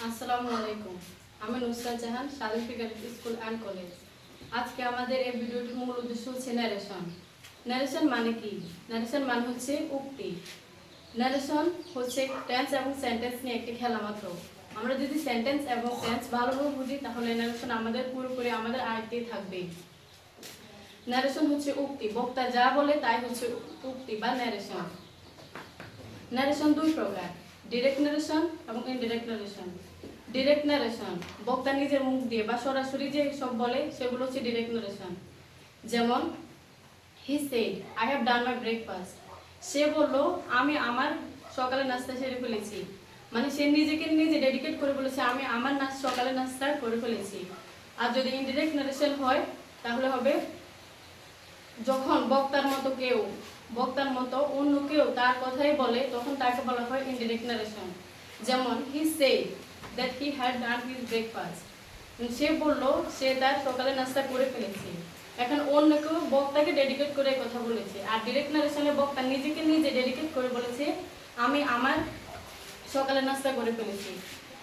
আসসালামু আলাইকুম। আমি Nusrat Jahan, certificate school and college. আজকে আমাদের এই ভিডিওটির মূল উদ্দেশ্য হচ্ছে ন্যারেশন। ন্যারেশন মানে কি? ন্যারেশন মানে হচ্ছে উক্তি। ন্যারেশন হচ্ছে টেন্স এবং সেন্টেন্স নিয়ে একটি খেলা মাত্র। আমরা যদি সেন্টেন্স এবং টেন্স ভালোভাবে বুঝি তাহলে ন্যারেশন আমাদের পুরোপুরি আমাদের আয়ত্তেই থাকবে। ন্যারেশন হচ্ছে উক্তি, বক্তা যা বলে তাই হচ্ছে উক্তি বা ন্যারেশন। ন্যারেশন দুই প্রকার, ডিরেক্ট ন্যারেশন এবং ইনডিরেক্ট ন্যারেশন। ডিরেক্ট ন্যারেশন বক্তা নিজের মুখ দিয়ে বা সরাসরি যে সব বলে সেগুলো হচ্ছে ডিরেক্ট ন্যারেশন। যেমন he said I have done my breakfast. সে বলল আমি আমার সকালে নাস্তা সেরে ফেলেছি, মানে সে নিজেকে নিজে ডেডিকেট করে বলেছে আমি আমার সকালে নাস্তা করে ফেলেছি। আর যদি ইনডিরেক্ট ন্যারেশন হয় তাহলে হবে যখন বক্তার মতো অন্য কেউ তার কথাই বলে তখন তাকে বলা হয় ইনডিরেক্ট ন্যারেশন। যেমন he said that he had done his breakfast. সে বলল সে তার সকালে নাস্তা করে ফেলেছে। এখন অন্য কেউ বক্তাকে ডেডিকেট করে কথা বলেছে। আর ডিরেক্ট ন্যারেশনে বক্তা নিজেকে নিজে ডেডিকেট করে বলেছে আমি আমার সকালে নাস্তা করে ফেলেছি।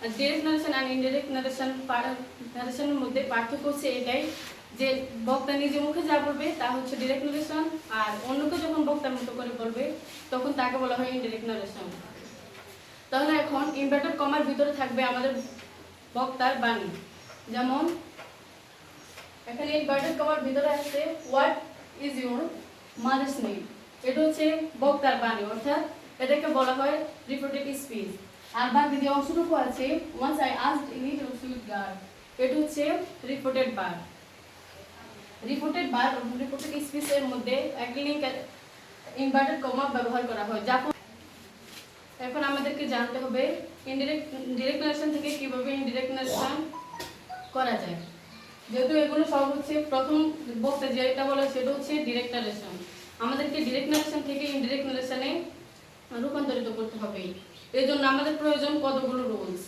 আর ডিরেক্ট ন্যারেশন আর ইনডিরেক্ট ন্যারেশনের মধ্যে পার্থক্য হচ্ছে এটাই যে বক্তা নিজে মুখে যা বলবে তা হচ্ছে ডিরেক্ট ন্যারেশন, আর অন্যকে যখন বক্তার মতো করে বলবে তখন তাকে বলা হয় ইনডিরেক্ট ন্যারেশন। তাহলে এখন ইনভার্টেড কমার ভিতরে থাকবে আমাদের বক্তার বাণী। যেমন এখানে ইনভার্টেড কমার ভিতরে আছে what is your mother's name. এটা হচ্ছে বক্তার বাণী, অর্থাৎ এটাকে বলা হয় রিপোর্টেড স্পিচ। আর বাকি যে অংশটুকু আছে once I asked it to sweet guard, এটা হচ্ছে রিপোর্টেড বার। রিপোর্টেড স্পিচের মধ্যে একটি লিঙ্ক ইনভার্টেড কমা ব্যবহার করা হয়। এখন আমাদেরকে জানতে হবে ডিরেক্ট ন্যারেশন থেকে কিভাবে ইনডিরেক্ট ন্যারেশন করা যায়। যেহেতু এগুলো সব হচ্ছে প্রথম বক্তা যেটা বলে সেটা হচ্ছে ডিরেক্ট ন্যারেশন, আমাদেরকে ডিরেক্ট ন্যারেশন থেকে ইনডিরেক্ট ন্যারেশনে রূপান্তরিত করতে হবে। এর জন্য আমাদের প্রয়োজন কতগুলো রুলস।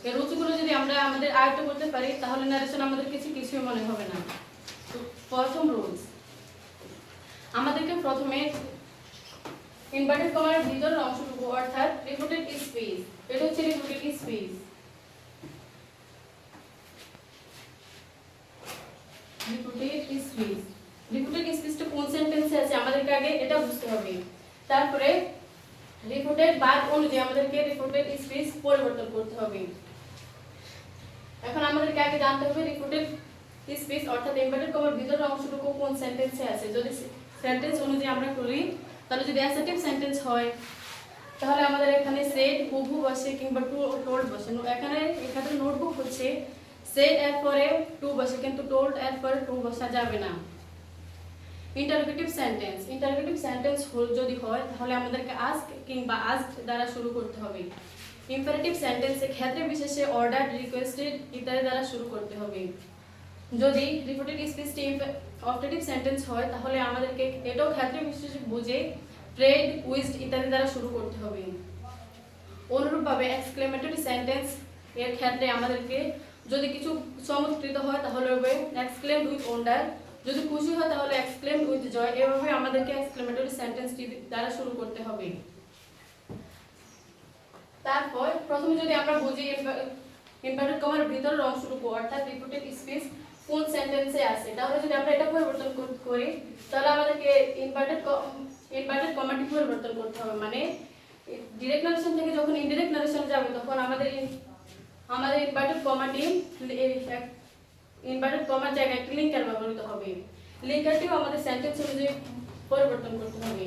এই রুলসগুলো যদি আমরা আমাদের আয়ত্ত করতে পারি তাহলে ন্যারেশন আমাদের কিছুই মনে হবে না। তো প্রথম রুলস, আমাদেরকে প্রথমে ইনভার্টেড কমার ভিতরের অংশটুকু অর্থাৎ রিপোর্টেড স্পিচ, এটা হচ্ছে রিপোর্টেড স্পিচ। রিপোর্টেড স্পিচটা কোন সেন্টেন্সে আছে আমাদেরকে আগে এটা বুঝতে হবে। তারপরে রিপোর্টেড বাদ অনুযায়ী আমাদেরকে রিপোর্টেড স্পিচ পরিবর্তন করতে হবে। এখন আমাদেরকে আগে জানতে হবে রিপোর্টেড স্পিচ অর্থাৎ ইনভার্টেড কমার ভিতরের অংশটুকু কোন সেন্টেন্সে আছে। যদি সেন্টেন্স অনুযায়ী আমরা করি তাহলে যদি অ্যাসার্টিভ সেন্টেন্স হয় তাহলে আমাদের এখানে সেড হু বসে কিংবা টোল্ড বসে। এখানে নোটবুক হচ্ছে সেড এর পরে টু বসে, কিন্তু টোল্ড এর পরে টু বসা যাবে না। ইন্টারোগেটিভ সেন্টেন্স যদি হয় তাহলে আমাদেরকে আস্ক কিংবা আস্কড দ্বারা শুরু করতে হবে। ইম্পারেটিভ সেন্টেন্সে ক্ষেত্রে বিশেষে অর্ডার, রিকোয়েস্টেড ইত্যাদি দ্বারা শুরু করতে হবে। যদি রিপোর্টেড স্পিচটি অপটেটিভ সেন্টেন্স হয় তাহলে আমাদেরকে এটাও ক্ষেত্রে বিশেষে বুঝে প্রেড, উইজড ইত্যাদি দ্বারা শুরু করতে হবে। অনুরূপভাবে এক্সক্লেমেটরি সেন্টেন্স এর ক্ষেত্রে আমাদেরকে যদি কিছু চমৎকৃত হয় তাহলে হবে এক্সক্লেমড উইথ ওয়ান্ডার, যদি খুশি হয় তাহলে এক্সক্লেমড উইথ জয়। এভাবে আমাদেরকে এক্সক্লেমেটরি সেন্টেন্সটি দ্বারা শুরু করতে হবে। তারপর প্রথমে যদি আমরা বুঝি ইনভার্টেড কমার ভিতরের অংশটুকু অর্থাৎ রিপোর্টেড স্পিচ কোন সেন্টেন্সে আছে, তাহলে যদি আমরা এটা পরিবর্তন করি তাহলে আমাদেরকে ইনভার্টেড কমাটি পরিবর্তন করতে হবে। মানে ডিরেক্ট ন্যারেশন থেকে যখন ইনডিরেক্ট ন্যারেশন যাবে তখন আমাদের ইনভার্টেড কমার জায়গায় একটি লিঙ্কার ব্যবহৃত হবে। লিঙ্কারটিও আমাদের সেন্টেন্স অনুযায়ী পরিবর্তন করতে হবে।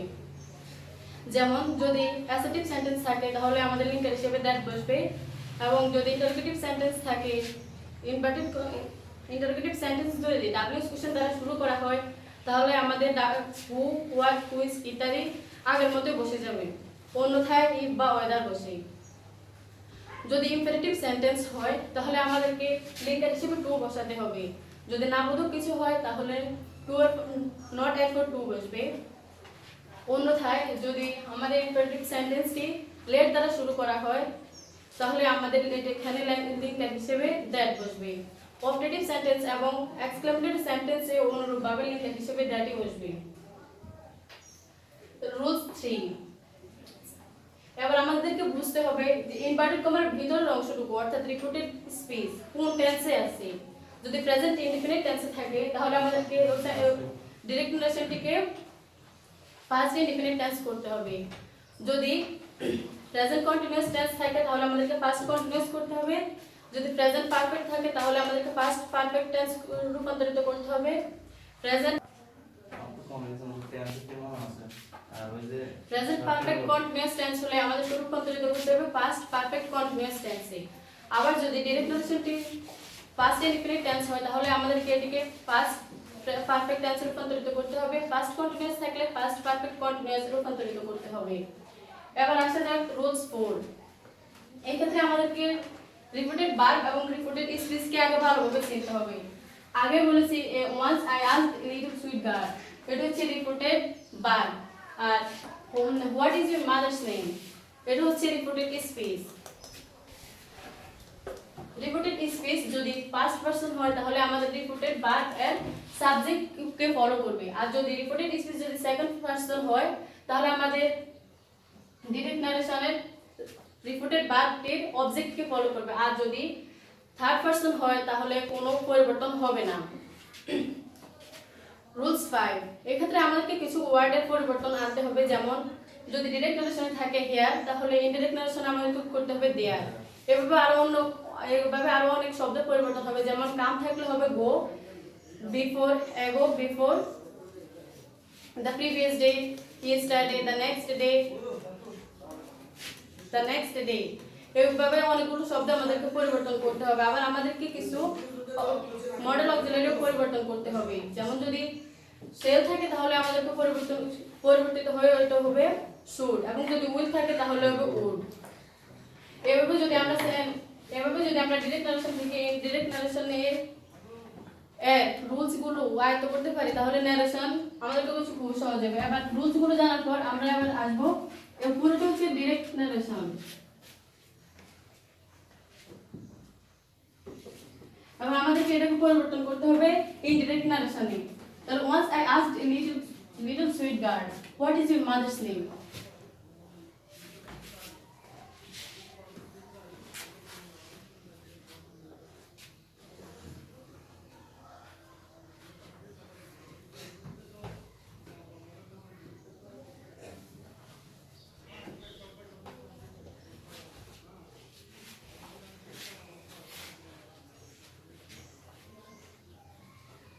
যেমন যদি অ্যাসার্টিভ সেন্টেন্স থাকে তাহলে আমাদের লিঙ্কার হিসেবে দ্যাট বসবে, এবং যদি ইন্টারোগেটিভ সেন্টেন্স থাকে ইন্টারোগেটিভ সেন্টেন্স যদি ডাব্লিউএস কোশ্চেন দ্বারা শুরু করা হয় তাহলে আমাদের হু, হোয়াট, হুইচ ইত্যাদি আগের মধ্যে বসে যাবে, অন্যথায় ইফ বা ওয়েদার বসে। যদি ইম্পারেটিভ সেন্টেন্স হয় তাহলে আমাদেরকে লিঙ্কার হিসেবে টু বসাতে হবে। যদি নাবোধক কিছু হয় তাহলে নট এর পর টু বসবে। অন্যথায় যদি আমাদের ইম্পারেটিভ সেন্টেন্সটি লেট দ্বারা শুরু করা হয় তাহলে আমাদের এখানে লিঙ্কার হিসেবে দ্যাট বসবে। অপটেটিভ সেন্টেন্স এবং এক্সক্লেমেটরি সেন্টেন্সে অনুরূপভাবে লিঙ্কার হিসেবে দ্যাটই বসবে। রুলস 3, এবার আমাদেরকে বুঝতে হবে যে ইনভার্টেড কমার ভিতরের অংশটুকু অর্থাৎ রিপোর্টেড স্পেস কোন টেন্সে আছে। যদি প্রেজেন্ট ইনডিফিনিট টেন্সে থাকে তাহলে আমাদেরকে ডিরেক্ট নারেশনটিকে পাস্ট ইনডিফিনিট টেন্স করতে হবে। যদি প্রেজেন্ট কন্টিনিউয়াস টেন্স থাকে তাহলে আমাদেরকে পাস্ট কন্টিনিউয়াস করতে হবে। যদি প্রেজেন্ট পারফেক্ট থাকে তাহলে আমাদেরকে পাস্ট পারফেক্ট টেন্স রূপান্তরিত করতে হবে। প্রেজেন্ট পারফেক্ট কন্টিনিউয়াস টেন্স হলে আমাদের রূপান্তরিত করতে হবে পাস্ট পারফেক্ট কন্টিনিউয়াস টেন্সে। আবার যদি ডিরেক্ট নারেশনটি পাস্ট ইনডিফিনিট টেন্স হয় তাহলে আমাদেরকে এটিকে পাস্ট পারফেক্ট টেন্সে রূপান্তরিত করতে হবে। পাস্ট কন্টিনিউয়াস থাকলে পাস্ট পারফেক্ট কন্টিনিউয়াস রূপান্তরিত করতে হবে। এবার আসা যাক রুলস 4। এই ক্ষেত্রে আমাদেরকে রিপোর্টেড ভার্ব এবং রিপোর্টেড স্পিচকে আগে ভালোভাবে চিনতে হবে। আগে বলেছি once I asked little sweet girl, এটা হচ্ছে রিপোর্টেড ভার্ব। আর what is your mother's name, এটা হচ্ছে রিপোর্টেড স্পিচ। রিপোর্টেড স্পিচ যদি ফার্স্ট পারসন হয় তাহলে আমাদের রিপোর্টেড ভার্ব এর সাবজেক্ট কে ফলো করবে। আর যদি রিপোর্টেড স্পিচ যদি সেকেন্ড পারসন হয় তাহলে আমাদের ডিরেক্ট নারেশনের রিপোর্টেড ভার্বটির অবজেক্ট কে ফলো করবে। আর যদি থার্ড পারসন হয় তাহলে কোনো পরিবর্তন হবে না। রুলস 5, এই ক্ষেত্রে আমাদেরকে কিছু ওয়ার্ডের পরিবর্তন আনতে হবে। যেমন যদি ডিরেক্ট নারেশনে থাকে হিয়ার তাহলে ইনডিরেক্ট নারেশনে আমাদেরকে করতে হবে দেয়ার। এভাবে আরো অনেক শব্দের পরিবর্তন হবে। যেমন কাম থাকলে হবে গো, বিফোর এগো before, the previous day, yesterday, the next day, the next day. এইভাবে অনেকগুলো শব্দ আমাদেরকে পরিবর্তন করতে হবে। আবার আমাদেরকে কিছু মডেল অক্সিলারিও পরিবর্তন করতে হবে। যেমন যদি সেল থাকে তাহলে আমাদেরকে পরিবর্তিত হয়ে ওইটা হবে শুড, এবং যদি উইল থাকে তাহলে হবে উড। এভাবে যদি আমরা ডিরেক্ট নারেশন থেকে ডিরেক্ট নারেশনের রুলস গুলো আয়ত্ত করতে পারি তাহলে নারেশন আমাদের কাছে খুব সহজ হবে। এবার রুলস গুলো জানার পর আমরা এবার আসবো এই পুরোটা হচ্ছে ডিরেক্ট নারেশন। এবার আমাদেরকে এটাকে পরিবর্তন করতে হবে ইনডিরেক্ট নারেশনে। তাহলে once I asked a little sweet girl, what is your mother's name?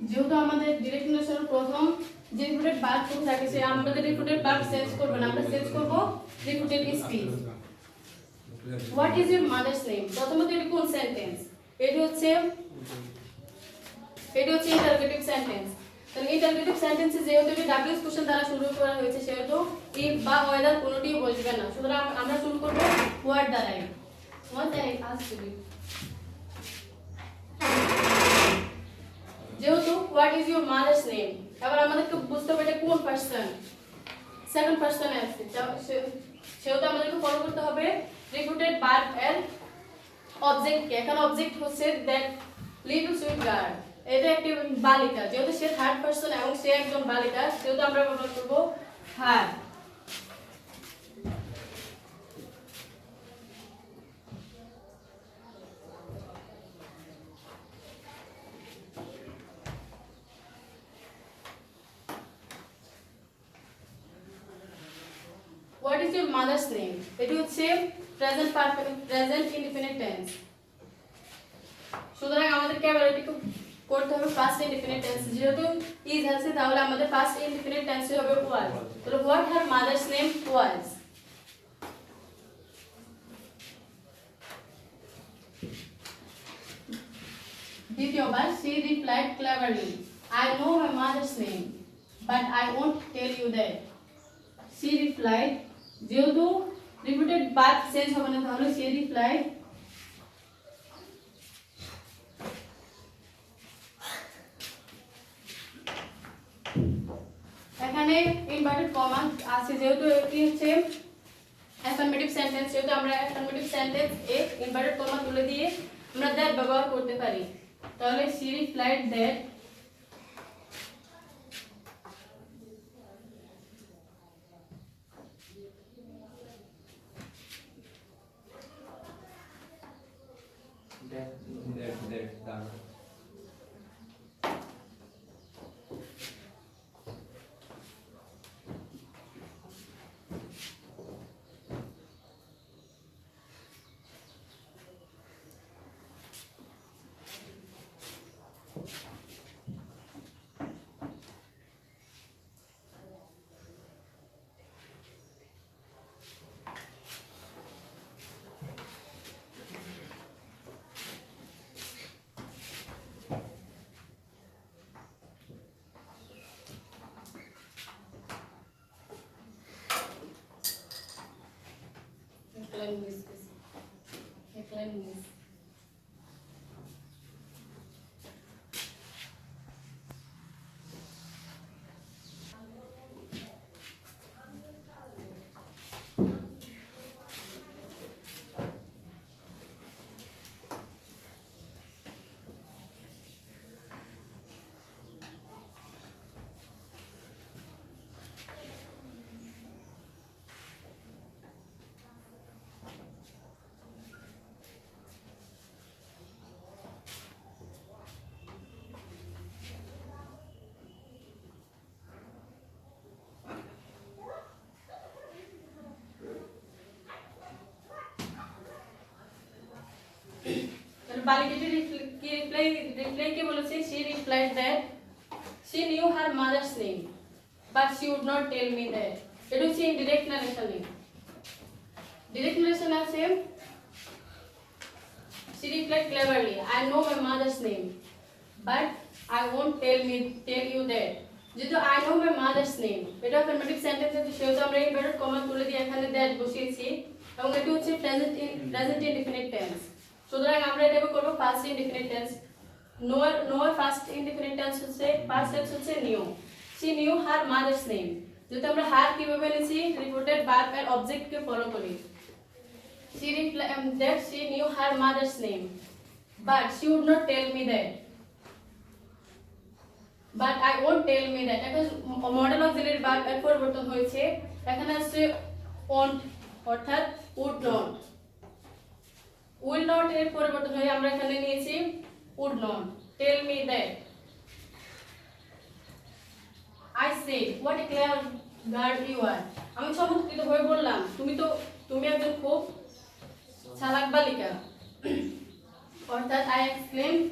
যেহেতু আমাদের ডিরেক্ট নারেশনের প্রথম যে রিপোর্টেড ভার্ব থাকে সে আমাদের রিপোর্টেড ভার্ব চেঞ্জ করব না, আমরা চেঞ্জ করব reported speech. What is your mother's name, প্রথমত এটি কোন সেন্টেন্স? এটি হচ্ছে ইন্টারোগেটিভ সেন্টেন্স। তাহলে ইন্টারোগেটিভ সেন্টেন্সে যেহেতু এটি ডাব্লিউএস কোশ্চেন দ্বারা শুরু করা হয়েছে সেহেতু ইফ বা ওয়েদার কোনোটিই বসবে না। সুতরাং আমরা শুরু করব হোয়াট দ্বারাই। হোয়াট আই আস্কড ইউ, যেহেতু what is your mother's name, এবার আমাদেরকে বুঝতে হবে এটা কোন পারসন, সেকেন্ড পারসনে আছে, সেহেতু আমাদেরকে ফলো করতে হবে রিপোর্টেড ভার্ব এর অবজেক্ট কে। এখানে অবজেক্ট হচ্ছে দ্যাট লিটল সুইট গার্ল, এটা একটি বালিকা। যেহেতু সে থার্ড পারসন এবং সে একজন বালিকা সেহেতু আমরা ব্যবহার করব হার। What is your mother's name? এটি হচ্ছে present perfect present indefinite tense. সুতরাং আমাদেরকে এবার এটি করতে হবে পাস্ট ইনডিফিনিট টেন্স। যেহেতু ইজ আছে তাহলে আমাদের পাস্ট ইনডিফিনিট টেন্স হবে ওয়াজ। তাহলে what her mother's name was? দ্বিতীয়বার she replied cleverly, I know my mother's name but I won't tell you that. She replied, যেহেতু রিপিটেড ভার্ব চেঞ্জ হবে না তাহলে she replied, এখানে ইনভার্টেড কমা আছে যেহেতু এটি হচ্ছে অ্যাফার্মেটিভ সেন্টেন্স, যেহেতু আমরা অ্যাফার্মেটিভ সেন্টেন্স এ ইনভার্টেড কমা তুলে দিয়ে আমরা দ্যাট ব্যবহার করতে পারি। তাহলে she replied that দাঁড়ানো। एक लाइन मिस বালিকাটি রিপ্লাই কে বলেছে she replied that she knew her mother's name but she would not tell me that এটা হচ্ছে ইনডিরেক্ট নারেশন ডিরেক্ট নারেশন আছে she replied cleverly I know my mother's name but I won't tell you that যেহেতু I know my mother's name এটা affirmative sentence আছে সেহেতু আমরা inverted comma তুলে দিয়ে এখানে দ্যাট বসিয়েছি এবং এটি হচ্ছে প্রেজেন্ট ইনডিফিনিট টেন্স সুতরাং আমরা এটা করব ফার্স্ট ইনডিফিনিট টেন্স নোর ফার্স্ট ইনডিফিনিট টেন্স হচ্ছে পাস্ট টেন্স হচ্ছে knew she knew her mother's name যেহেতু আমরা হার কিভাবে নিয়েছি রিপোর্টেড ভার্ব এর অবজেক্ট কে ফলো করি she replied that she knew her mother's name but she would not tell me that but I won't tell me that এখন modal auxiliary verb এর পরিবর্তন হয়েছে এখানে আছে won't অর্থাৎ would not will not এর পরিবর্তন হয়ে আমরা এখানে নিয়েছি would not tell me that I said what a clever girl you are আমি চমৎকৃত হয়ে বললাম তুমি একজন খুব চালাক বালিকা অর্থাৎ I exclaimed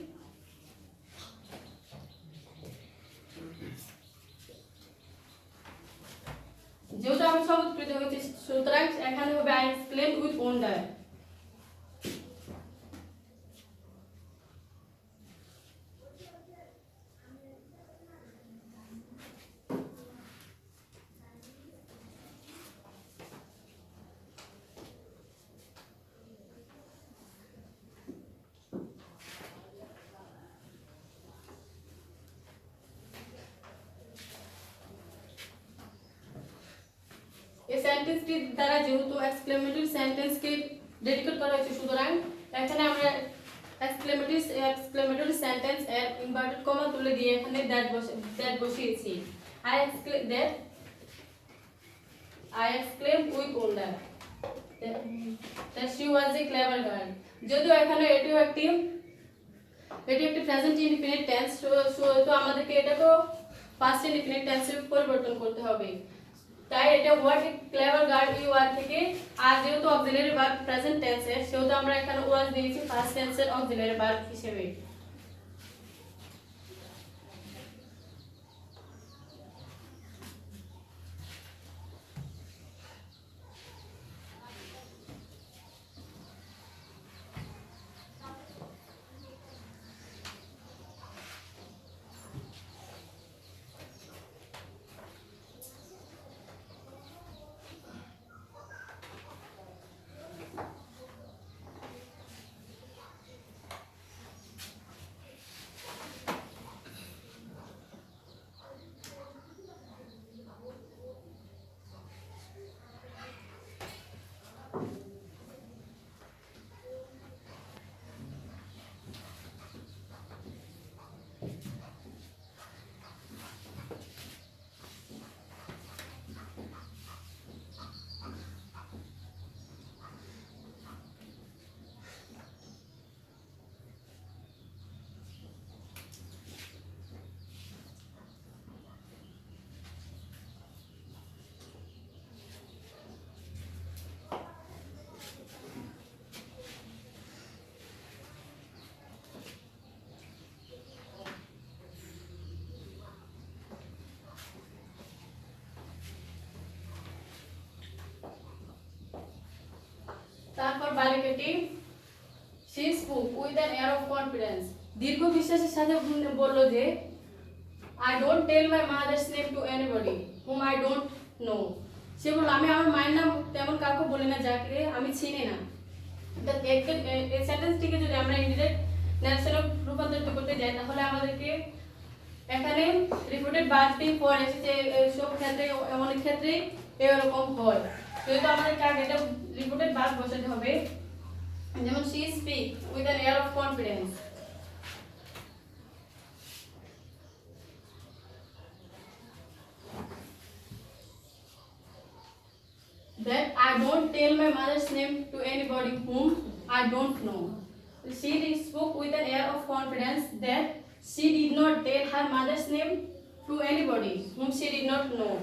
যেহেতু আমি চমৎকৃত হয়েছি সুতরাং এখানে হবে I exclaimed with wonder এই সেন্টেন্সটি দ্বারা যেহেতু এক্সক্লেমেটরি সেন্টেন্স কে ডেডিকেট করা হয়েছে সুতরাং এখানে আমরা এক্সক্লেমেটরি সেন্টেন্স এর ইনভার্টেড কমা তুলে দিয়ে এখানে দ্যাট বসিয়েছি I exclaimed with wonder that she was a clever girl যদিও এখানে এটি একটি প্রেজেন্ট ইনডিফিনিট টেন্স তো আমাদেরকে এটাকে পাস্ট ইনডিফিনিট টেন্সে পরিবর্তন করতে হবে তাই এটা what a clever girl you are থেকে আর যেহেতু অক্সিলারি ভার্ব প্রেজেন্ট টেন্সের সেহেতু আমরা এখানে ওয়াজ দিয়েছি ফার্স্ট টেন্সের অক্সিলারি ভার্ব হিসেবে বালিকাটি she spoke with an air of confidence দীর্ঘ বিশ্বাসের সাথে বলল যে I don't tell my mother's name to anybody whom I don't know সে বলল আমি আমার মায়ের নাম তেমন কাউকে বলি না যাকে আমি চিনি না। এই সেন্টেন্সটিকে যদি আমরা ইনডিরেক্ট ন্যারেশনে রূপান্তরিত করতে যাই তাহলে আমাদেরকে এখানে রিপোর্টেড বার্বটি পর এসেছে সব ক্ষেত্রে অনেক ক্ষেত্রে এরকম হয়, যেহেতু আমাদেরকে আগে এটা রিপোর্টেড বার্ব বসাতে হবে। যেমন she speak with an air of confidence that I don't tell my mother's name to anybody whom I don't know. She spoke with an air of confidence that she did not tell her mother's name to anybody whom she did not know.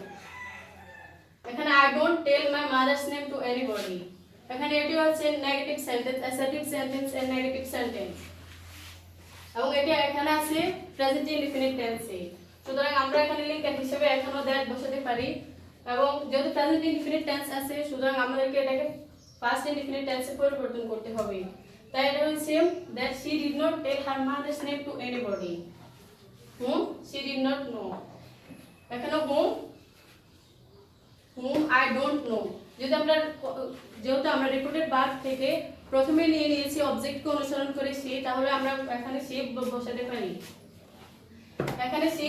এখানে I don't tell my mother's name to anybody, এখানে এটি হচ্ছে negative sentence, assertive sentence and negative sentence, এবং এটা এখানে আছে present indefinite টেন্সে। সুতরাং আমরা এখানে লিঙ্কার হিসেবে এখনো দ্যাট বসাতে পারি, এবং যেহেতু প্রেজেন্ট ইনডিফিনিট টেন্স আছে সুতরাং আমাদেরকে এটাকে পাস্ট ইনডিফিনিট টেন্সে পরিবর্তন করতে হবে। তাই এটা হচ্ছে that she did not tell her mother's name to anybody whom she did not know। এখানে whom I don't know, যেহেতু আমরা রিপোর্টেড ভার্ব থেকে প্রথমে নিয়ে নিয়েছি অবজেক্টকে অনুসরণ করে সে, তাহলে আমরা এখানে সে বসাতে পারি। এখানে সে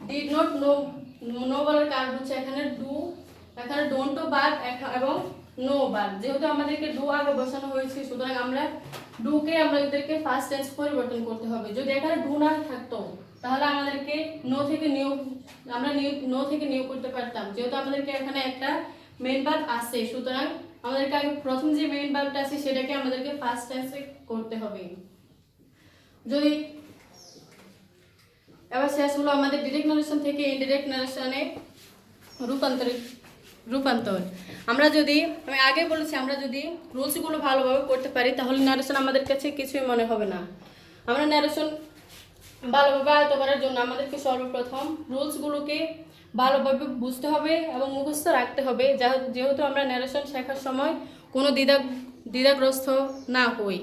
did not know বলার কারণ হচ্ছে এখানে don't ভার্ব এবং নো ভার্ব, যেহেতু আমাদেরকে ডু আগে বসানো হয়েছে সুতরাং আমরা ডুকে আমাদেরকে ফার্স্ট টেন্স পরিবর্তন করতে হবে। যদি এখানে ডু না থাকতো তাহলে আমাদেরকে নো থেকে নিউ করতে পারতাম, যেহেতু আমাদেরকে এখানে একটা মেইন ভার্ব আছে সুতরাং আমাদেরকে আগে প্রথম যে মেইন ভার্বটা আছে সেটাকে আমাদেরকে ফার্স্ট টেন্সে করতে হবে। যদি এবার শেষ হলো আমাদের ডিরেক্ট নারেশন থেকে ইনডিরেক্ট নারেশনে রূপান্তর। আমি আগে বলেছি আমরা যদি রুলসগুলো ভালোভাবে করতে পারি তাহলে নারেশন আমাদের কাছে কিছুই মনে হবে না। আমরা নারেশন ভালোভাবে আয়ত্ত করার জন্য আমাদেরকে সর্বপ্রথম রুলসগুলোকে ভালোভাবে বুঝতে হবে এবং মুখস্থ রাখতে হবে, যেহেতু আমরা নারেশন শেখার সময় কোনো দ্বিধাগ্রস্ত না হই।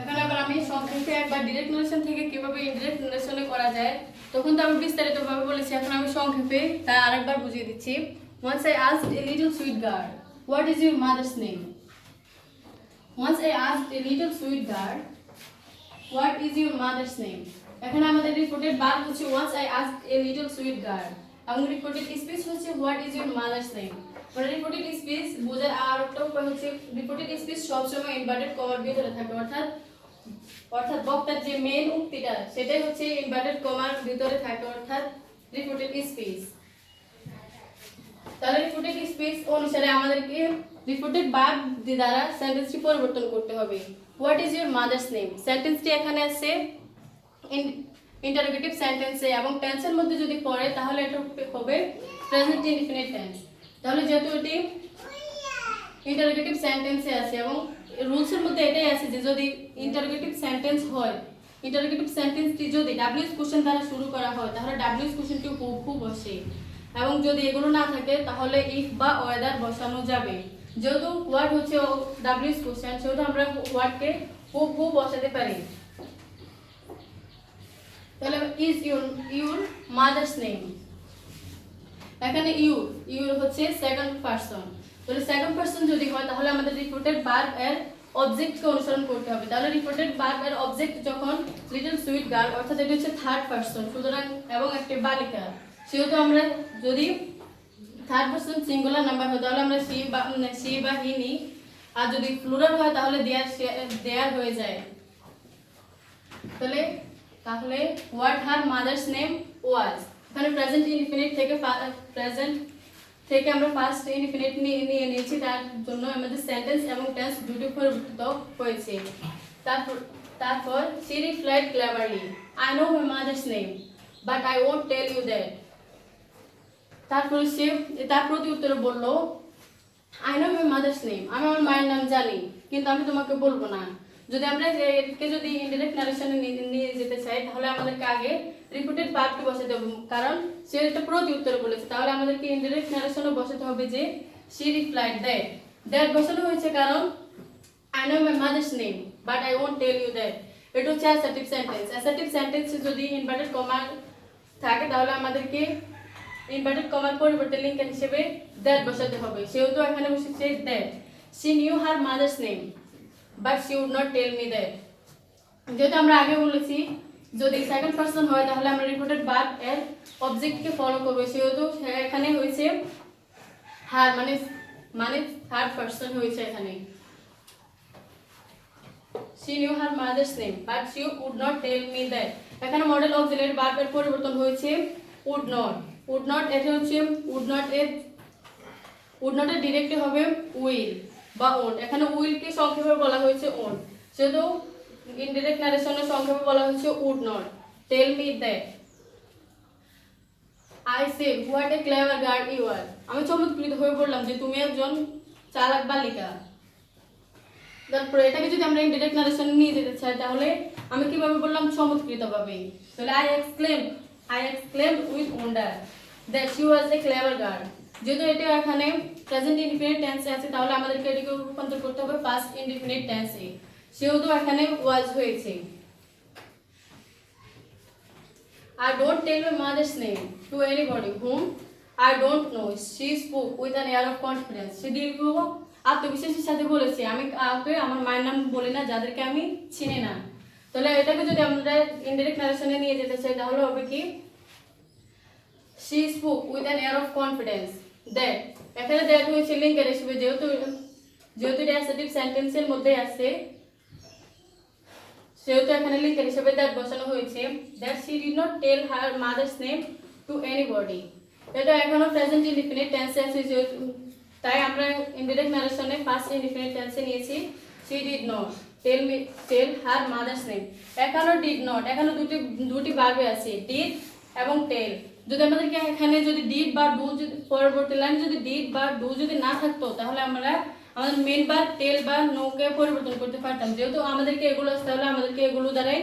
এখানে আবার আমি সংক্ষেপে একবার ডিরেক্ট নারেশন থেকে কিভাবে ইনডিরেক্ট নারেশনে করা যায় তখন তো আমি বিস্তারিতভাবে বলেছি, এখন আমি সংক্ষেপে তা আরেকবার বুঝিয়ে দিচ্ছি। Once I asked a little sweet girl, what is your mother's name? Once I asked a little sweet girl, what is your mother's name? এখানে আমাদের রিপোর্টেড ভার্ব হচ্ছে once I asked a little sweet girl, এবং reported speech হচ্ছে what is your mother's name। মানে reported speech বোঝার আর একটা উপায় হচ্ছে রিপোর্টেড স্পিচ সবসময় ইনভার্টেড কমার ভিতরে থাকে, অর্থাৎ বক্তার যে মেইন উক্তিটা সেটাই হচ্ছে ইনভার্টেড কমার ভিতরে থাকে, অর্থাৎ রিপোর্টেড স্পিচ। তাহলে রিপোর্টেড স্পিচ অনুসারে আমাদেরকে রিপোর্টেড ভার্ব দ্বারা সেন্টেন্সটি পরিবর্তন করতে হবে। What is your mother's name সেন্টেন্সটি এখানে আছে ইন্টারোগেটিভ সেন্টেন্সে, এবং টেন্সের মধ্যে যদি পড়ে তাহলে এটা হবে প্রেজেন্ট ইনডিফিনিট টেন্স। তাহলে যেহেতু এটি ইন্টারোগেটিভ সেন্টেন্সে আছে এবং রুলসের মধ্যে এটাই আছে যে যদি ইন্টারোগেটিভ সেন্টেন্স হয়, ইন্টারোগেটিভ সেন্টেন্সটি যদি ডাব্লিউএস কোশ্চেন দ্বারা শুরু করা হয় তাহলে ডাব্লিউএস কোশ্চেনটি হু বসে, এবং যদি এগুলো না থাকে তাহলে ইফ বা ওয়েদার বসানো যাবে। যেহেতু হোয়াট হচ্ছে ডাব্লিউএস কোশ্চেন সেহেতু আমরা হোয়াটকে হু বসাতে পারি। তাহলে ইজ ইউর মাদার্স নেম, এখানে ইউর হচ্ছে সেকেন্ড পারসন, তাহলে সেকেন্ড পারসন যদি হয় তাহলে আমাদের রিপোর্টেড ভার্ব এর অবজেক্টকে অনুসরণ করতে হবে। তাহলে রিপোর্টেড ভার্ব এর অবজেক্ট যখন লিটল সুইট গার্ল অর্থাৎ এটি হচ্ছে থার্ড পারসন, সুতরাং এবং একটি বালিকা, সেহেতু আমরা যদি থার্ড পারসন সিঙ্গুলার নাম্বার হয় তাহলে আমরা সি বা হি নিই, আর যদি প্লুরাল হয় তাহলে দেয়ার হয়ে যায়। তাহলে what her mother's name was, এখানে প্রেজেন্ট ইনডিফিনিট থেকে আমরা ফার্স্ট ইনডিফিনিট নিয়ে নিয়েছি, তার জন্য আমাদের সেন্টেন্স এবং টেন্স দুটি পরিবর্তিত হয়েছে। তারপর she replied cleverly, I know my mother's name but I won't tell you that। তারপর সে তার প্রতি উত্তরে বলল I know my mother's name, আমি আমার মায়ের নাম জানি কিন্তু আমি তোমাকে বলবো না। যদি আমরা একে যদি ইনডাইরেক্ট নারেশনে নিয়ে যেতে চাই তাহলে আমাদেরকে আগে রিপিটেড ভার্বটি বসাতে হবে, কারণ সে একটা প্রতি উত্তর বলেছে। তাহলে আমাদেরকে ইনডাইরেক্ট নারেশনে বসাতে হবে যে she replied that। দ্যাট বসানো হয়েছে কারণ I know my mother's name but I won't tell you that। এটা হচ্ছে অ্যাসার্টিভ সেন্টেন্স। অ্যাসার্টিভ সেন্টেন্সে যদি ইনভার্টেড কমা থাকে তাহলে আমাদেরকে ইনভার্টেড কমার পরিবর্তে লিঙ্কের হিসেবে দ্যাট বসাতে হবে। সেহেতু এখানে বসেছে that she knew her mother's name but she would not tell me that। যেহেতু আমরা আগে বলেছি যদি সেকেন্ড পারসন হয় তাহলে আমরা রিপিটেড ভার্ব এর অবজেক্টকে ফলো করব, সেহেতু এখানে হয়েছে হার মানে থার্ড পারসন হয়েছে এখানে। she knew her mother's name but she would not tell me that। এখানে মডেল অক্সিলারি ভার্বের পরিবর্তন হয়েছে would not। would not এটা হচ্ছে would not এর ডিরেক্টলি হবে will বা ওন। এখানে উইল কে সংক্ষেপে বলা হয়েছে ওন, সেহেতু ইনডাইরেক্ট নারেশনে সংক্ষেপে বলা হয়েছে would not tell me that। I said what a clever girl you are। আমি চমৎকৃত হয়ে পড়লাম যে তুমি একজন চালাক বালিকা। তারপরে এটাকে যদি আমরা ইনডাইরেক্ট নারেশনে নিয়ে যেতে চাই তাহলে আমি কিভাবে বললাম চমৎকৃতভাবে। তাহলে I exclaimed with wonder that she was a clever girl। যেহেতু এটা এখানে প্রেজেন্ট ইনডিফিনিট টেন্সে আছে তাহলে আমাদেরকে এটাকে রূপান্তর করতে হবে পাস্ট ইনডিফিনিট টেন্সে, সেহেতু এখানে ওয়াজ হয়েছে। I don't tell my mother's name to anybody whom I don't know। She spoke with an air of confidence। সে দীর্ঘ আত্মবিশ্বাসের সাথে বলেছে আমি কাউকে আমার মায়ের নাম বলি না যাদেরকে আমি চিনি না। তাহলে এটাকে যদি আমরা ইনডাইরেক্ট নারেশনে নিয়ে যেতে চাই তাহলে হবে কি she spoke with an air of confidence that। এখানে দ্যাট হয়েছে লিঙ্কের হিসেবে, যেহেতু এটা অ্যাসার্টিভ সেন্টেন্সের মধ্যে আছে সেহেতু এখানে লিঙ্কের হিসেবে দ্যাট বসানো হয়েছে that she did not tell her mother's name to anybody। এটা এখনো প্রেজেন্ট ইনডিফিনিট টেন্সে আছে, তাই আমরা ইনডাইরেক্ট নারেশনে ফার্স্ট ইনডিফিনিট টেন্সে নিয়েছি she did not tell her mother's name। এখনো did not, এখনো দুটি ভার্বে আছে did এবং tell। যদি আমাদেরকে এখানে যদি ডিড বা ডু যদি পরবর্তী লাইনে যদি ডিড বা ডু যদি না থাকতো তাহলে আমরা আমাদের মেন বা টেল বা নোকে পরিবর্তন করতে পারতাম। যেহেতু আমাদেরকে এগুলো আসতে হলে আমাদেরকে এগুলো দ্বারাই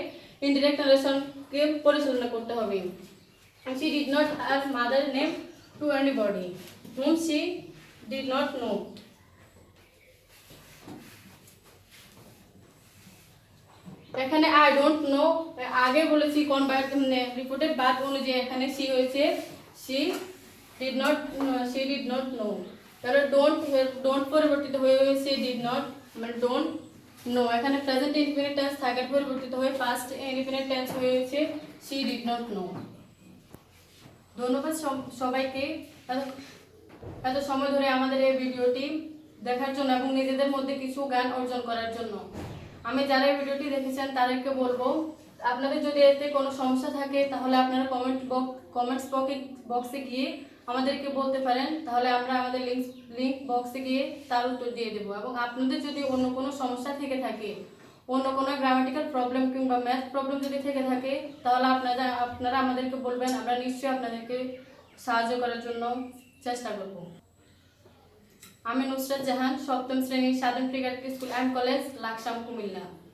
ইনডিরেক্ট নারেশনকে পরিচালনা করতে হবে। she did not her mother name to anybody whom she did not know। এখানে আই ডোন্ট নো আগে বলেছি কনভার্ট রিপোর্টেড ভার্ব অনুযায়ী এখানে সি হয়েছে she did not know। তাহলে ডোন্ট পরিবর্তিত হয়ে হয়েছে did not মানে ডোন্ট নো। এখানে প্রেজেন্ট ইনডিফিনিট টেন্স থাকার পরিবর্তিত হয়ে ফার্স্ট ইনডিফিনিট টেন্স হয়ে হয়েছে she did not know। ধন্যবাদ সবাইকে এত সময় ধরে আমাদের এই ভিডিওটি দেখার জন্য এবং নিজেদের মধ্যে কিছু জ্ঞান অর্জন করার জন্য। আমি যারা এই ভিডিওটি দেখেছেন তাদেরকে বলবো আপনাদের যদি এতে কোনো সমস্যা থাকে তাহলে আপনারা কমেন্টস বক্সে গিয়ে আমাদেরকে বলতে পারেন, তাহলে আমরা আমাদের লিংক বক্সে গিয়ে তার উত্তর দিয়ে দেবো। এবং আপনাদের যদি অন্য কোনো সমস্যা থেকে থাকে, অন্য কোনো গ্রামাটিক্যাল প্রবলেম কিংবা ম্যাথ প্রবলেম যদি থেকে থাকে তাহলে আপনারা আমাদেরকে বলবেন, আমরা নিশ্চয়ই আপনাদেরকে সাহায্য করার জন্য চেষ্টা করব। আমি নুসরাত জাহান, সপ্তম শ্রেণী স্বাধীন free cadet school and college, Laksam, Comilla.